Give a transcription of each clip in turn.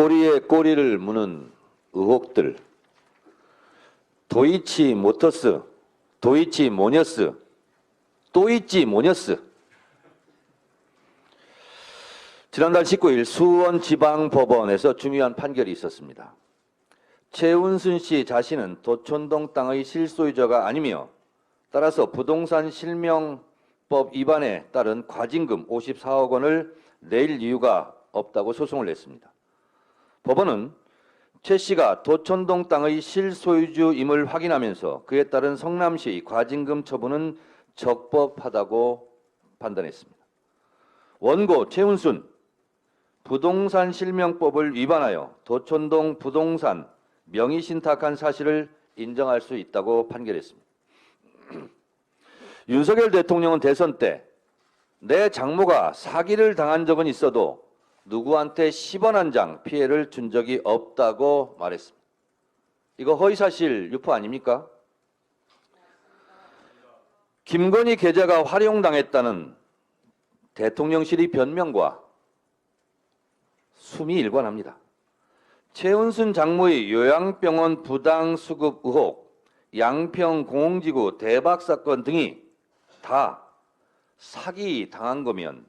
꼬리에 꼬리를 무는 의혹들, 도이치 모터스, 도이치 모녀스, 또이치 모녀스. 지난달 19일 수원지방법원에서 중요한 판결이 있었습니다. 최은순 씨 자신은 도촌동 땅의 실소유자가 아니며 따라서 부동산 실명법 위반에 따른 과징금 54억 원을 낼 이유가 없다고 소송을 냈습니다. 법원은 최 씨가 도촌동 땅의 실소유주임을 확인하면서 그에 따른 성남시의 과징금 처분은 적법하다고 판단했습니다. 원고 최은순 부동산 실명법을 위반하여 도촌동 부동산 명의신탁한 사실을 인정할 수 있다고 판결했습니다. 윤석열 대통령은 대선 때 내 장모가 사기를 당한 적은 있어도 누구한테 10원 한 장 피해를 준 적이 없다고 말했습니다. 이거 허위사실 유포 아닙니까? 김건희 계좌가 활용당했다는 대통령실의 변명과 숨이 일관합니다. 최은순 장모의 요양병원 부당수급 의혹, 양평 공공지구 대박 사건 등이 다 사기 당한 거면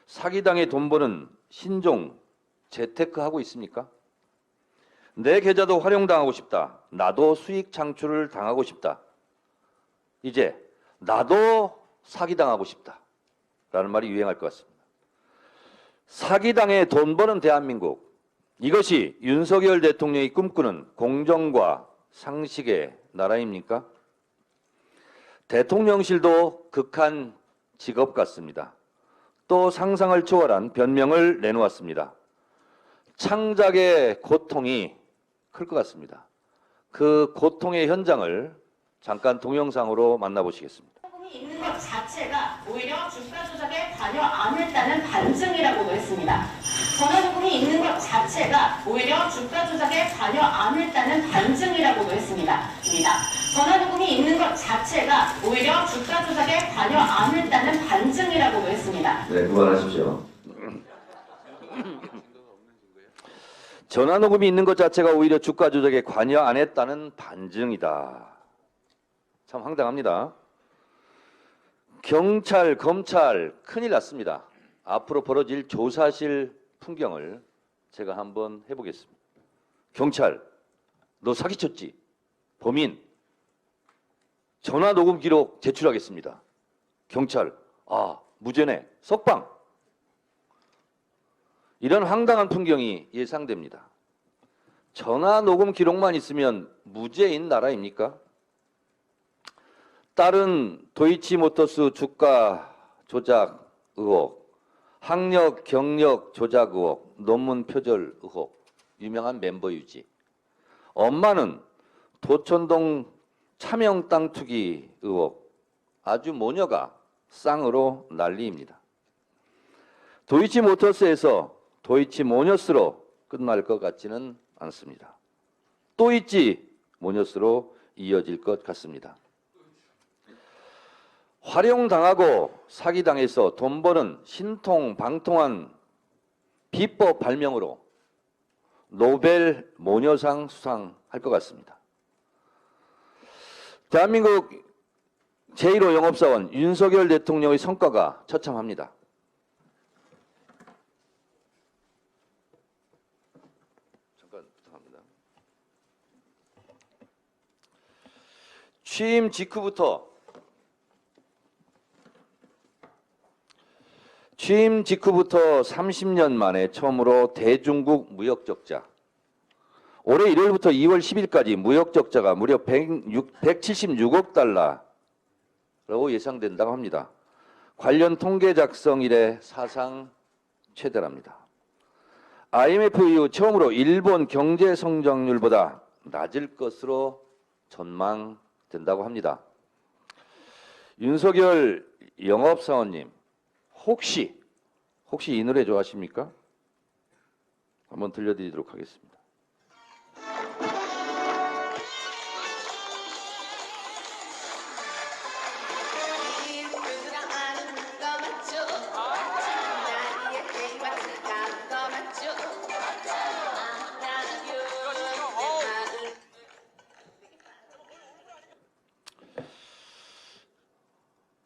사기당해 돈 버는 신종 재테크하고 있습니까? 내 계좌도 활용당하고 싶다. 나도 수익 창출을 당하고 싶다. 이제 나도 사기당하고 싶다. 라는 말이 유행할 것 같습니다. 사기당해 돈 버는 대한민국. 이것이 윤석열 대통령이 꿈꾸는 공정과 상식의 나라입니까? 대통령실도 극한 직업 같습니다. 또 상상을 초월한 변명을 내놓았습니다. 창작의 고통이 클 것 같습니다. 그 고통의 현장을 잠깐 동영상으로 만나보시겠습니다. 있는 것 자체가 오히려 주가 조작에 관여 안 했다는 반증이라고도 했습니다. 전화요금이 있는 것 자체가 오히려 주가 조작에 관여 안 했다는 반증이라고도 했습니다. 전화요금이 있는 것 자체가 오히려 주가 조작에 관여 안 했다는 반증이라고도 했습니다. 네, 그만하십시오. 전화녹음이 있는 것 자체가 오히려 주가 조작에 관여 안 했다는 반증이다. 참 황당합니다. 경찰, 검찰 큰일 났습니다. 앞으로 벌어질 조사실 풍경을 제가 한번 해보겠습니다. 경찰, 너 사기쳤지? 범인, 전화녹음 기록 제출하겠습니다. 경찰, 무죄네, 석방. 이런 황당한 풍경이 예상됩니다. 전화녹음 기록만 있으면 무죄인 나라입니까? 다른 도이치모터스 주가 조작 의혹, 학력 경력 조작 의혹, 논문 표절 의혹, 유명한 멤버 유지. 엄마는 도촌동 차명 땅 투기 의혹, 아주 모녀가 쌍으로 난리입니다. 도이치모터스에서 도이치모녀스로 끝날 것 같지는 않습니다. 또이치모녀스로 이어질 것 같습니다. 활용당하고 사기당해서 돈 버는 신통방통한 비법 발명으로 노벨 모녀상 수상할 것 같습니다. 대한민국 제1호 영업사원 윤석열 대통령의 성과가 처참합니다. 잠깐 부탁합니다. 취임 직후부터 30년 만에 처음으로 대중국 무역적자. 올해 1월부터 2월 10일까지 무역적자가 무려 176억 달러라고 예상된다고 합니다. 관련 통계 작성 이래 사상 최대랍니다. IMF 이후 처음으로 일본 경제 성장률보다 낮을 것으로 전망된다고 합니다. 윤석열 영업사원님, 혹시 이 노래 좋아하십니까? 한번 들려드리도록 하겠습니다.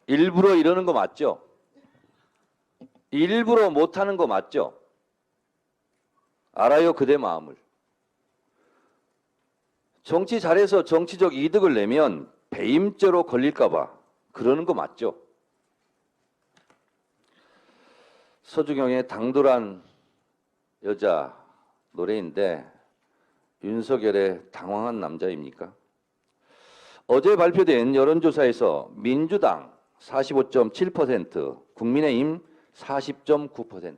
일부러 이러는 거 맞죠? 일부러 못하는 거 맞죠? 알아요, 그대 마음을. 정치 잘해서 정치적 이득을 내면 배임죄로 걸릴까 봐 그러는 거 맞죠? 서주경의 당돌한 여자 노래인데 윤석열의 당황한 남자입니까? 어제 발표된 여론조사에서 민주당 45.7%, 국민의힘 40.9%.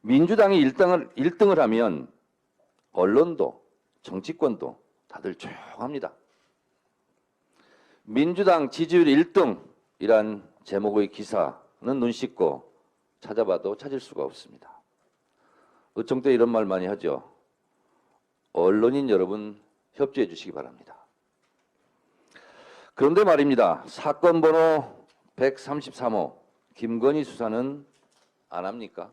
민주당이 1등을 하면 언론도 정치권도 다들 조용합니다. 민주당 지지율 1등이란 제목의 기사는 눈 씻고 찾아봐도 찾을 수가 없습니다. 어청 때 이런 말 많이 하죠. 언론인 여러분 협조해 주시기 바랍니다. 그런데 말입니다. 사건 번호 133호 김건희 수사는 안 합니까?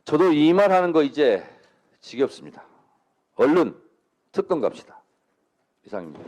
저도 이 말 하는 거 이제 지겹습니다. 얼른 특검 갑시다. 이상입니다.